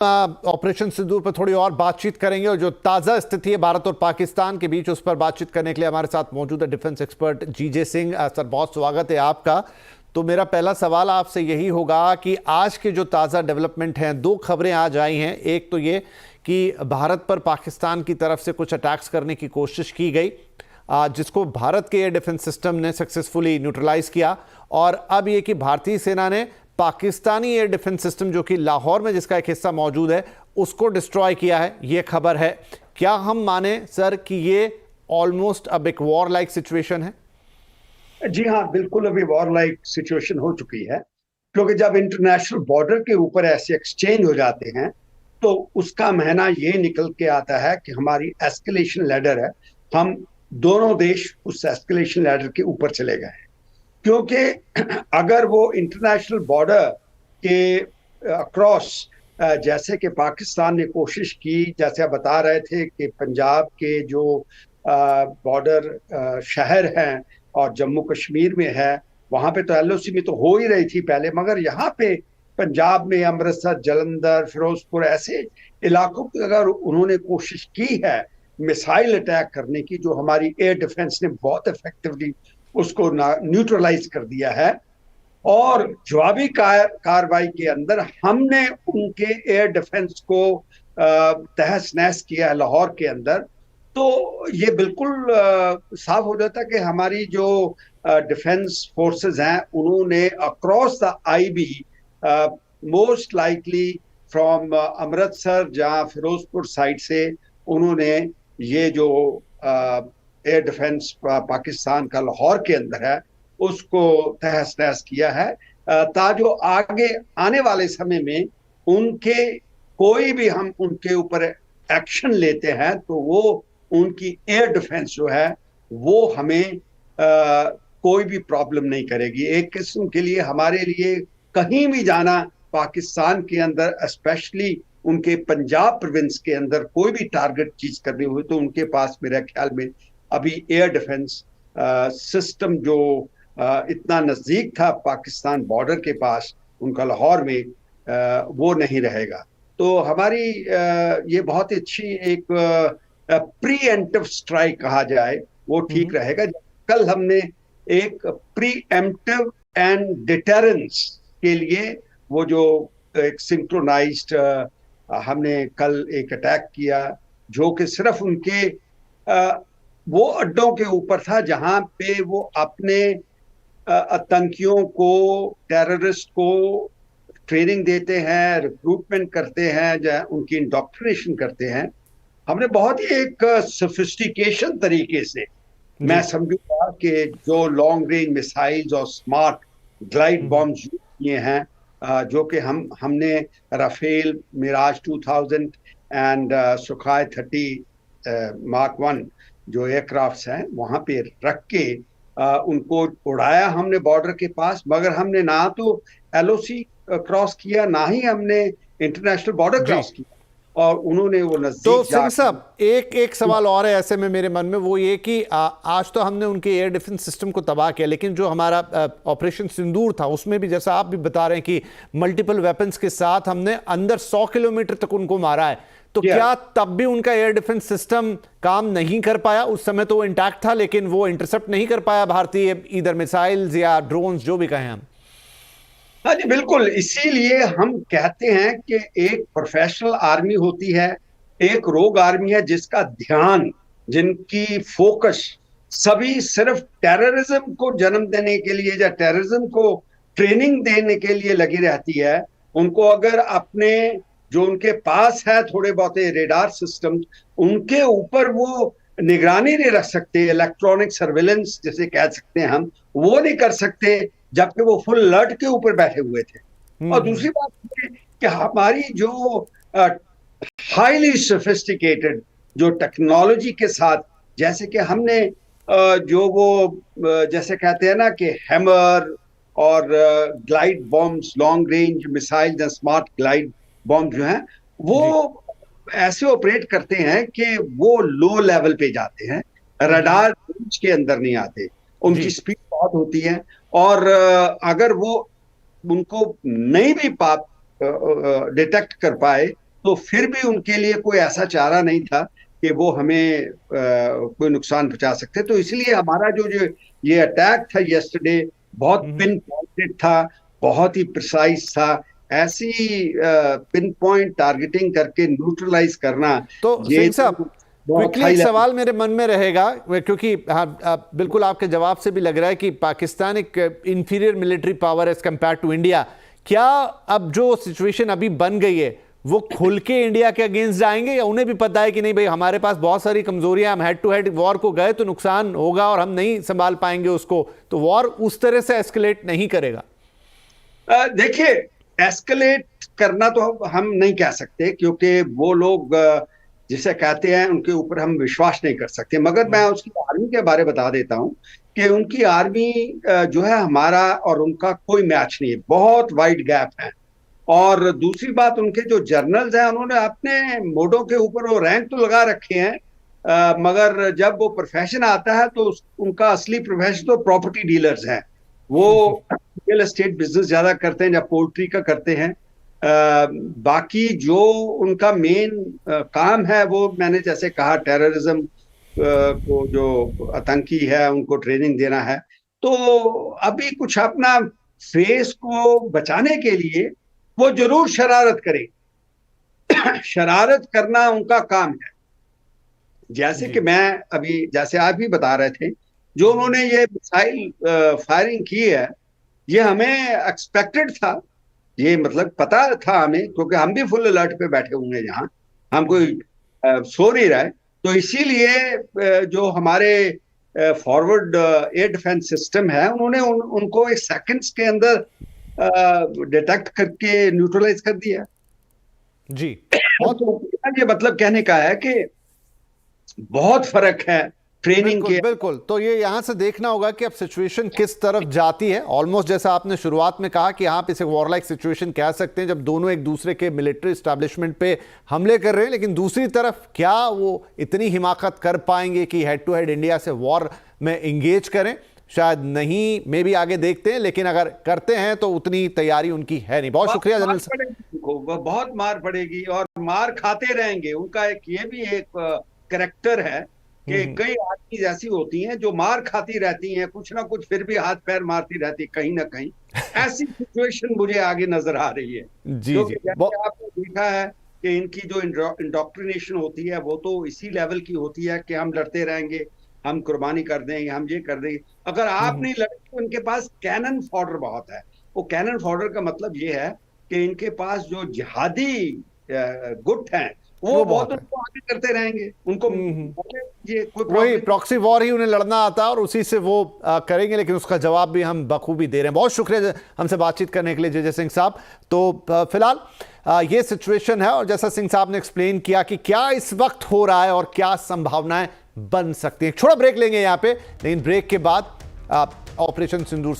Operation सिंदूर पर थोड़ी और बातचीत करेंगे और जो ताज़ा स्थिति है भारत और पाकिस्तान के बीच उस पर बातचीत करने के लिए हमारे साथ मौजूद है डिफेंस एक्सपर्ट जीजे सिंह। सर, बहुत स्वागत है आपका। तो मेरा पहला सवाल आपसे यही होगा कि आज के जो ताज़ा डेवलपमेंट हैं, दो खबरें आज आई हैं। एक तो ये कि भारत पर पाकिस्तान की तरफ से कुछ अटैक्स करने की कोशिश की गई, जिसको भारत के एयर डिफेंस सिस्टम ने सक्सेसफुली न्यूट्रलाइज किया, और अब ये कि भारतीय सेना ने पाकिस्तानी एयर डिफेंस सिस्टम जो कि लाहौर में जिसका एक हिस्सा मौजूद है उसको डिस्ट्रॉय किया है। ये खबर है। क्या हम माने सर कि ये ऑलमोस्ट अब एक वॉर लाइक सिचुएशन है? जी हाँ, बिल्कुल अभी वॉर लाइक सिचुएशन हो चुकी है, क्योंकि जब इंटरनेशनल बॉर्डर के ऊपर ऐसे एक्सचेंज हो जाते हैं तो उसका मायना ये निकल के आता है कि हमारी एस्केलेशन लैडर है, हम दोनों देश उस एस्केलेशन लैडर के ऊपर चले गए हैं। क्योंकि अगर वो इंटरनेशनल बॉर्डर के अक्रॉस जैसे कि पाकिस्तान ने कोशिश की, जैसे आप बता रहे थे कि पंजाब के जो बॉर्डर शहर हैं और जम्मू कश्मीर में है, वहां पे तो एलओसी में तो हो ही रही थी पहले, मगर यहाँ पे पंजाब में अमृतसर, जलंधर, फिरोजपुर ऐसे इलाकों की अगर उन्होंने कोशिश की है मिसाइल अटैक करने की, जो हमारी एयर डिफेंस ने बहुत इफेक्टिवली उसको न्यूट्रलाइज कर दिया है, और जवाबी कार्रवाई के अंदर हमने उनके एयर डिफेंस को तहस नहस किया है लाहौर के अंदर, तो ये बिल्कुल साफ हो जाता है कि हमारी जो डिफेंस फोर्सेस हैं उन्होंने across the IB most likely from Amritsar जहां फिरोजपुर साइड से उन्होंने ये जो एयर डिफेंस पाकिस्तान का लाहौर के अंदर है उसको तहस नहस किया है, ताकि आगे आने वाले समय में उनके कोई भी हम उनके ऊपर एक्शन लेते हैं तो वो उनकी एयर डिफेंस जो है वो हमें कोई भी प्रॉब्लम नहीं करेगी। एक किस्म के लिए हमारे लिए कहीं भी जाना पाकिस्तान के अंदर, स्पेशली उनके पंजाब प्रोविंस के अंदर कोई भी टारगेट चीज करनी हुई तो उनके पास मेरे ख्याल में अभी एयर डिफेंस सिस्टम जो इतना नजदीक था पाकिस्तान बॉर्डर के पास उनका लाहौर में, वो नहीं रहेगा। तो हमारी ये बहुत अच्छी एक प्री एम्प्टिव स्ट्राइक कहा जाए वो ठीक रहेगा। कल हमने एक प्री एम्प्टिव एंड डिटरेंस के लिए वो जो एक सिंक्रोनाइज्ड हमने कल एक अटैक किया, जो कि सिर्फ उनके वो अड्डों के ऊपर था जहां पे वो अपने आतंकियों को, टेररिस्ट को ट्रेनिंग देते हैं, रिक्रूटमेंट करते हैं, जहां उनकी इंडोक्ट्रिनेशन करते हैं। हमने बहुत ही एक सोफिस्टिकेशन तरीके से, मैं समझूंगा कि जो लॉन्ग रेंज मिसाइल्स और स्मार्ट ग्लाइड बॉम्ब्स किए हैं, जो कि हमने राफेल, मिराज 2000 एंड सुखाई 30 मार्क 1 जो एयरक्राफ्ट्स हैं वहां पे रख के उनको उड़ाया हमने बॉर्डर के पास, मगर हमने ना तो एलओसी क्रॉस किया ना ही हमने इंटरनेशनल बॉर्डर क्रॉस किया, और उन्होंने वो नजदीक। तो सिंह साहब, एक सवाल और है ऐसे में मेरे मन में, वो ये कि आज तो हमने उनके एयर डिफेंस सिस्टम को तबाह किया, लेकिन जो हमारा ऑपरेशन सिंदूर था उसमें भी जैसा आप भी बता रहे हैं कि मल्टीपल वेपन्स के साथ हमने अंदर 100 किलोमीटर तक उनको मारा है। तो क्या तब भी उनका एयर डिफेंस सिस्टम काम नहीं कर पाया? उस समय तो वो इंटैक्ट था, लेकिन वो इंटरसेप्ट नहीं कर पाया भारतीय इधर मिसाइल्स या ड्रोन्स जो भी कहें हम। हाँ जी, बिल्कुल। इसीलिए हम कहते हैं कि एक प्रोफेशनल आर्मी होती है, एक रोग आर्मी है, जिसका ध्यान, जिनकी फोकस सभी सिर्फ टेररिज्म को जन्म देने के लिए या टेररिज्म को ट्रेनिंग देने के लिए लगी रहती है। उनको अगर अपने जो उनके पास है थोड़े बहुत रेडार सिस्टम, उनके ऊपर वो निगरानी नहीं रख सकते, इलेक्ट्रॉनिक सर्वेलेंस जिसे कह सकते हैं हम, वो नहीं कर सकते, जबकि वो फुल अलर्ट के ऊपर बैठे हुए थे। और दूसरी बात कि हमारी जो हाईली सोफिस्टिकेटेड जो टेक्नोलॉजी के साथ, जैसे कि हमने जो वो जैसे कहते हैं ना कि हैमर और glide bombs, long range missile, smart glide bomb जो हैं वो ऐसे ऑपरेट करते हैं कि वो लो लेवल पे जाते हैं, रडार के अंदर नहीं आते, उनकी स्पीड बहुत होती है, और अगर वो उनको नहीं भी डिटेक्ट कर पाए तो फिर भी उनके लिए कोई ऐसा चारा नहीं था कि वो हमें कोई नुकसान पहुंचा सकते। तो इसलिए हमारा जो जो ये अटैक था यस्टरडे बहुत पिन पॉइंटेड था, बहुत ही प्रिसाइज था। ऐसी पिन पॉइंट टारगेटिंग करके न्यूट्रलाइज करना, तो ये सिंह साहब, तो बहुत क्विकली हाई एक लेवल। सवाल मेरे मन में रहेगा, क्योंकि बिल्कुल आपके जवाब से भी लग रहा है कि पाकिस्तान एक inferior military power as compare to India. क्या अब जो सिचुएशन अभी बन गई है वो खुल के इंडिया के अगेंस्ट जाएंगे, या उन्हें भी पता है कि नहीं भाई हमारे पास बहुत सारी कमजोरियां, हम हेड टू हेड वॉर को गए तो नुकसान होगा और हम नहीं संभाल पाएंगे उसको, तो वॉर उस तरह से एस्केलेट नहीं करेगा? देखिए, एस्केलेट करना तो हम नहीं कह सकते, क्योंकि वो लोग जिसे कहते हैं उनके ऊपर हम विश्वास नहीं कर सकते। मगर मैं उसकी आर्मी के बारे बता देता हूं कि उनकी आर्मी जो है हमारा और उनका कोई मैच नहीं है, बहुत वाइड गैप है। और दूसरी बात, उनके जो जर्नल्स हैं उन्होंने अपने मोडों के ऊपर वो रैंक तो लगा रखे हैं, मगर जब वो प्रोफेशन आता है तो उनका असली प्रोफेशन तो प्रॉपर्टी डीलर्स हैं। वो रियल एस्टेट बिजनेस ज्यादा करते हैं या पोल्ट्री का करते हैं। बाकी जो उनका मेन काम है वो मैंने जैसे कहा, टेररिज्म को, जो आतंकी है उनको ट्रेनिंग देना है। तो अभी कुछ अपना फेस को बचाने के लिए वो जरूर शरारत करें। शरारत करना उनका काम है। जैसे कि मैं अभी, जैसे आप भी बता रहे थे, जो उन्होंने ये मिसाइल फायरिंग की है, ये हमें एक्सपेक्टेड था। ये मतलब पता था हमें, क्योंकि हम भी फुल अलर्ट पे बैठे हुए हैं यहाँ, हम कोई सो नहीं रहे। तो इसीलिए जो हमारे फॉरवर्ड एयर डिफेंस सिस्टम है, उन्होंने उनको एक सेकंड्स के अंदर डिटेक्ट करके न्यूट्रलाइज कर दिया। जी, तो ये मतलब कहने का है कि बहुत फर्क है ट्रेनिंग बिल्कुल के। बिल्कुल। तो ये यहां से देखना होगा कि अब सिचुएशन किस तरफ जाती है। ऑलमोस्ट जैसा आपने शुरुआत में कहा कि आप इसे वॉरलाइक सिचुएशन कह सकते हैं, जब दोनों एक दूसरे के मिलिट्री एस्टैब्लिशमेंट पे हमले कर रहे हैं, लेकिन दूसरी तरफ क्या वो इतनी हिमाकत कर पाएंगे कि हेड टू हेड इंडिया से वॉर में इंगेज करें? शायद नहीं, मे भी आगे देखते हैं, लेकिन अगर करते हैं तो उतनी तैयारी उनकी है नहीं। बहुत शुक्रिया जनरल साहब। बहुत मार पड़ेगी और मार खाते रहेंगे। उनका एक ये भी एक करेक्टर है कि कई आदमी ऐसी होती हैं जो मार खाती रहती हैं, कुछ ना कुछ फिर भी हाथ पैर मारती रहती कहीं ना कहीं। ऐसी सिचुएशन मुझे आगे नजर आ रही है। जी क्योंकि जी, जैसे आपने देखा है कि इनकी जो इंडोक्ट्रिनेशन होती है वो तो इसी लेवल की होती है कि हम लड़ते रहेंगे, हम कुर्बानी कर देंगे, हम ये कर देंगे। अगर आप नहीं लड़ते तो इनके पास कैनन फॉडर बहुत है। वो कैनन फॉडर का मतलब ये है कि इनके पास जो जिहादी गुट हैं वो बहुत उनको आगे करते रहेंगे। उनको ये कोई वही प्रॉक्सी वॉर ही उन्हें लड़ना आता है और उसी से वो करेंगे, लेकिन उसका जवाब भी हम बखूबी दे रहे हैं। बहुत शुक्रिया हमसे बातचीत करने के लिए जे जे सिंह साहब। तो फिलहाल ये सिचुएशन है, और जैसा सिंह साहब ने एक्सप्लेन किया कि क्या इस वक्त हो रहा है और क्या संभावनाएं बन सकती हैं। छोटा ब्रेक लेंगे यहाँ पे, लेकिन ब्रेक के बाद ऑपरेशन सिंदूर